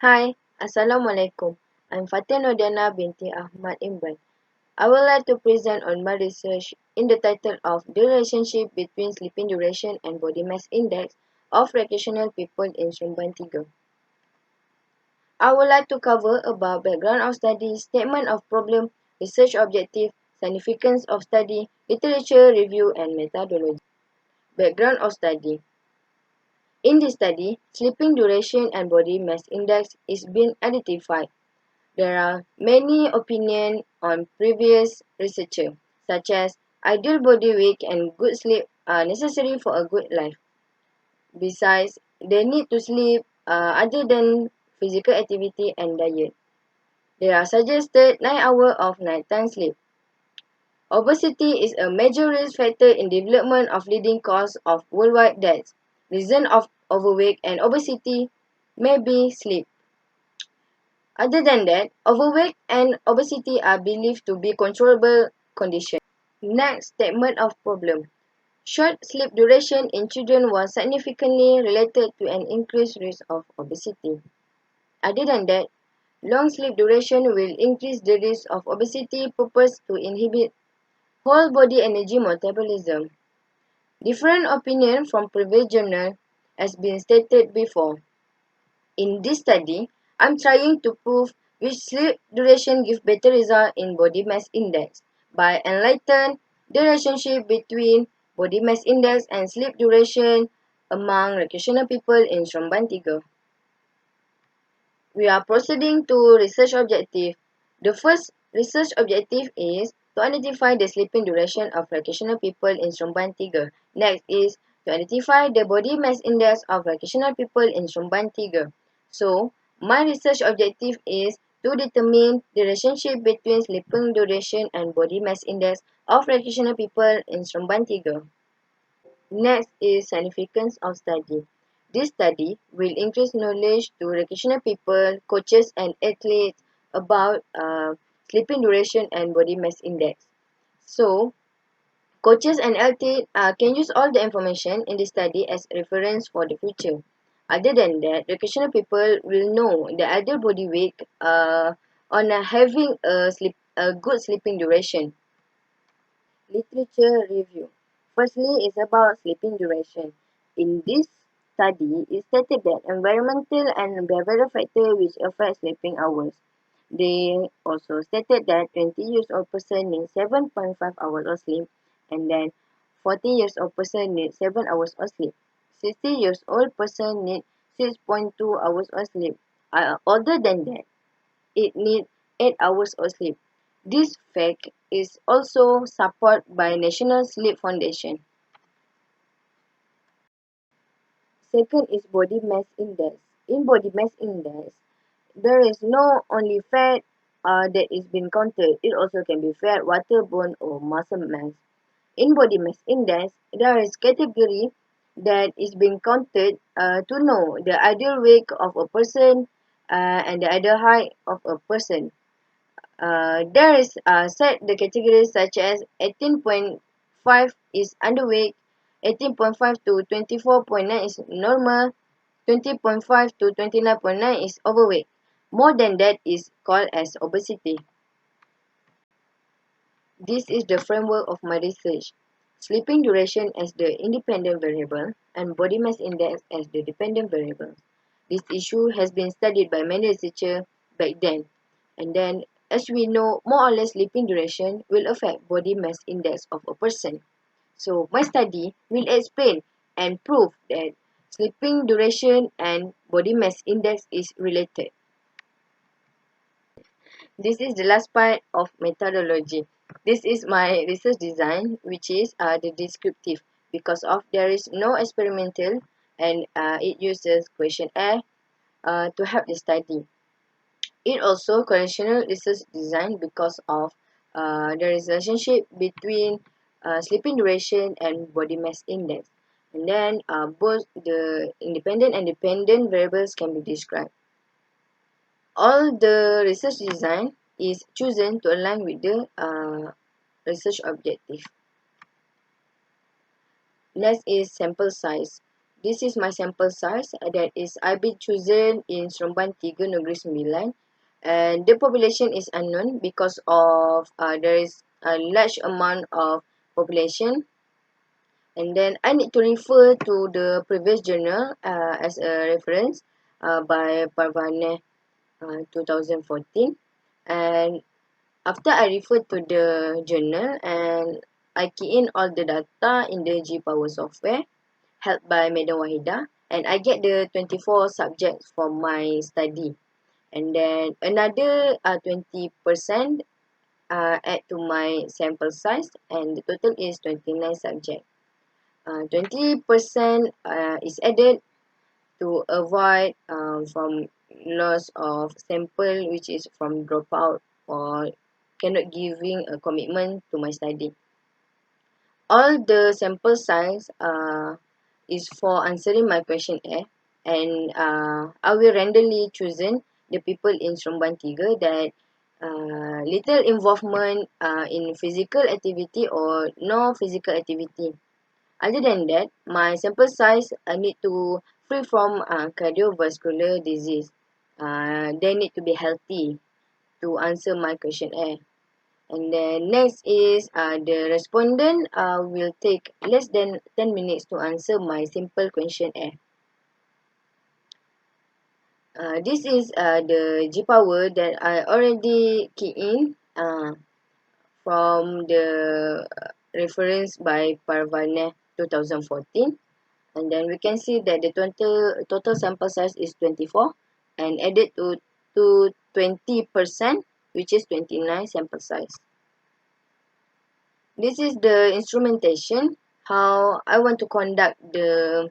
Hi, Assalamualaikum. I'm FATIN binti Ahmad Imran. I would like to present on my research in the title of The Relationship Between Sleeping Duration and Body Mass Index of Recreational People in Sumban 3. I would like to cover about background of study, statement of problem, research objective, significance of study, literature review and methodology. Background of study. In this study, sleeping duration and body mass index is being identified. There are many opinions on previous researchers, such as ideal body weight and good sleep are necessary for a good life. Besides, they need to sleep other than physical activity and diet. There are suggested 9 hours of nighttime sleep. Obesity is a major risk factor in development of leading cause of worldwide deaths. Reason of overweight and obesity may be sleep. Other than that, overweight and obesity are believed to be controllable conditions. Next, statement of problem. Short sleep duration in children was significantly related to an increased risk of obesity. Other than that, long sleep duration will increase the risk of obesity purpose to inhibit whole body energy metabolism. Different opinion from previous journal has been stated before. In this study, I'm trying to prove which sleep duration gives better result in body mass index by enlightening the relationship between body mass index and sleep duration among recreational people in Sumban 3. We are proceeding to research objective. The first research objective is to identify the sleeping duration of recreational people in Sumban 3. Next is to identify the body mass index of recreational people in Sumban 3. So, my research objective is to determine the relationship between sleeping duration and body mass index of recreational people in Sumban 3. Next is significance of study. This study will increase knowledge to recreational people, coaches and athletes about sleeping duration and body mass index. So, coaches and athletes can use all the information in this study as reference for the future. Other than that, recreational people will know the ideal body weight on having a good sleeping duration. Literature review. Firstly, is about sleeping duration. In this study, it stated that environmental and behavioral factors which affect sleeping hours. They also stated that 20 years old person needs 7.5 hours of sleep, and then 40 years old person needs 7 hours of sleep. 60 years old person needs 6.2 hours of sleep. Other than that, it needs 8 hours of sleep. This fact is also supported by National Sleep Foundation. Second is body mass index. In body mass index, there is no only fat that is being counted. It also can be fat, water, bone, or muscle mass. In body mass index, there is category that is being counted to know the ideal weight of a person and the ideal height of a person. There is set the categories such as 18.5 is underweight, 18.5 to 24.9 is normal, 20.5 to 29.9 is overweight. More than that is called as obesity. This is the framework of my research. Sleeping duration as the independent variable and body mass index as the dependent variable. This issue has been studied by many researchers back then. And then, as we know, more or less sleeping duration will affect body mass index of a person. So, my study will explain and prove that sleeping duration and body mass index is related. This is the last part of methodology. This is my research design, which is the descriptive, because of there is no experimental and it uses questionnaire to help the study. It also correlational research design because of the relationship between sleeping duration and body mass index. And then both the independent and dependent variables can be described. All the research design is chosen to align with the research objective. Next is sample size. this is my sample size. That is, I've been chosen in Seremban 3 Negeri Sembilan, and the population is unknown because of there is a large amount of population. And then I need to refer to the previous journal as a reference by Parvane 2014. And after I refer to the journal and I key in all the data in the G-Power software helped by Madam Wahida, and I get the 24 subjects for my study. And then another 20% add to my sample size, and the total is 29 subjects. 20% is added to avoid from loss of sample, which is from dropout or cannot giving a commitment to my study. All the sample size is for answering my questionnaire, and I will randomly chosen the people in Seremban 3 that little involvement in physical activity or no physical activity. Other than that, my sample size need to free from cardiovascular disease. They need to be healthy to answer my questionnaire. And then next is the respondent will take less than 10 minutes to answer my simple questionnaire. This is the G-Power that I already key in from the reference by Parvane 2014. And then we can see that the total sample size is 24 and added to 20%, which is 29 sample size. This is the instrumentation, how I want to conduct the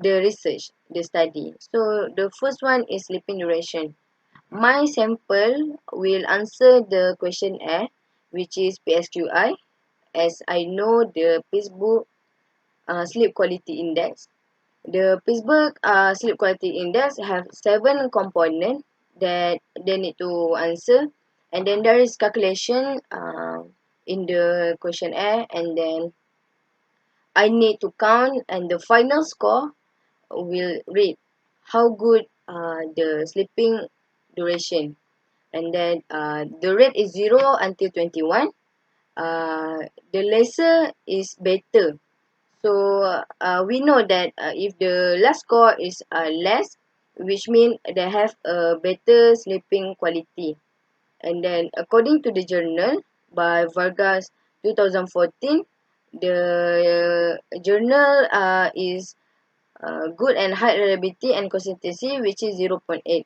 research, the study. So the first one is sleeping duration. My sample will answer the questionnaire, which is PSQI, as I know the Facebook sleep quality index. The Pittsburgh Sleep Quality Index have 7 components that they need to answer, and then there is calculation in the questionnaire, and then I need to count, and the final score will rate how good the sleeping duration, and then the rate is 0 until 21. The lesser is better. So we know that if the last score is less, which means they have a better sleeping quality. And then according to the journal by Vargas 2014, the journal is good and high reliability and consistency, which is 0.8.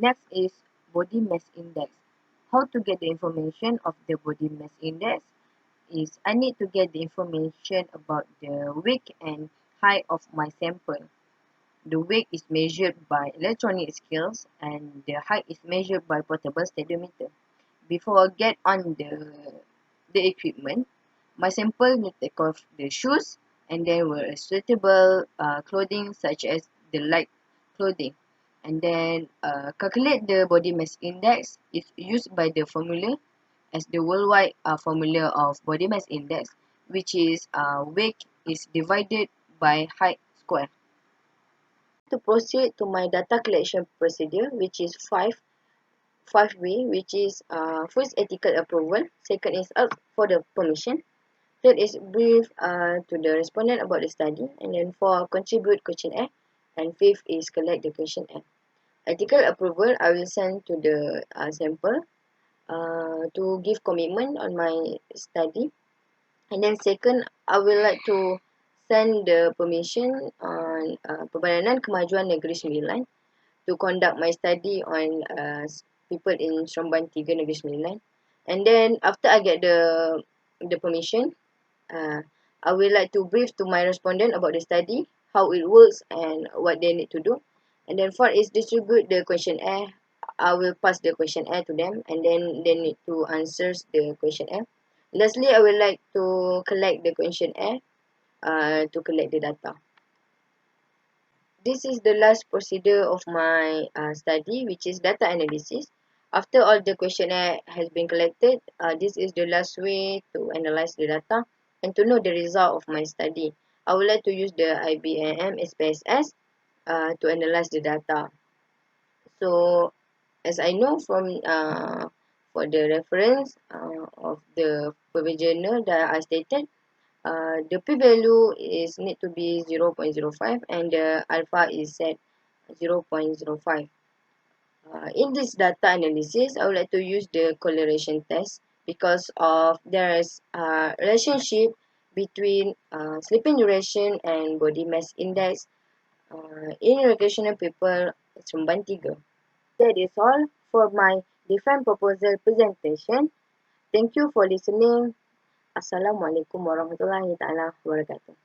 Next is body mass index. How to get the information of the body mass index? Is I need to get the information about the weight and height of my sample. The weight is measured by electronic scales and the height is measured by portable stadiometer. Before I get on the equipment, my sample need to take off the shoes and then wear suitable clothing such as the light clothing. And then calculate the body mass index is used by the formula as the worldwide formula of body mass index, which is weight is divided by height square. To proceed to my data collection procedure, which is 5W, which is first ethical approval, second is ask for the permission, third is brief to the respondent about the study, and then 4 contribute questionnaire, and 5th is collect the questionnaire. Ethical approval, I will send to the sample to give commitment on my study. And then second, I would like to send the permission on Perbadanan Kemajuan Negeri Sembilan to conduct my study on people in Seremban 3 Negeri Sembilan. And then after I get the permission, I would like to brief to my respondent about the study, how it works and what they need to do. And then fourth is distribute the questionnaire. I will pass the questionnaire to them and then they need to answer the questionnaire. Lastly, I would like to collect the questionnaire to collect the data. This is the last procedure of my study, which is data analysis. After all the questionnaire has been collected, this is the last way to analyze the data and to know the result of my study. I would like to use the IBM SPSS to analyze the data. So, as I know from for the reference of the provisional that I stated, the p-value is need to be 0.05 and the alpha is set 0.05. In this data analysis, I would like to use the correlation test because of there is a relationship between sleeping duration and body mass index in recreational people Sumban 3. That is all for my defense proposal presentation. Thank you for listening. Assalamualaikum warahmatullahi taala wabarakatuh.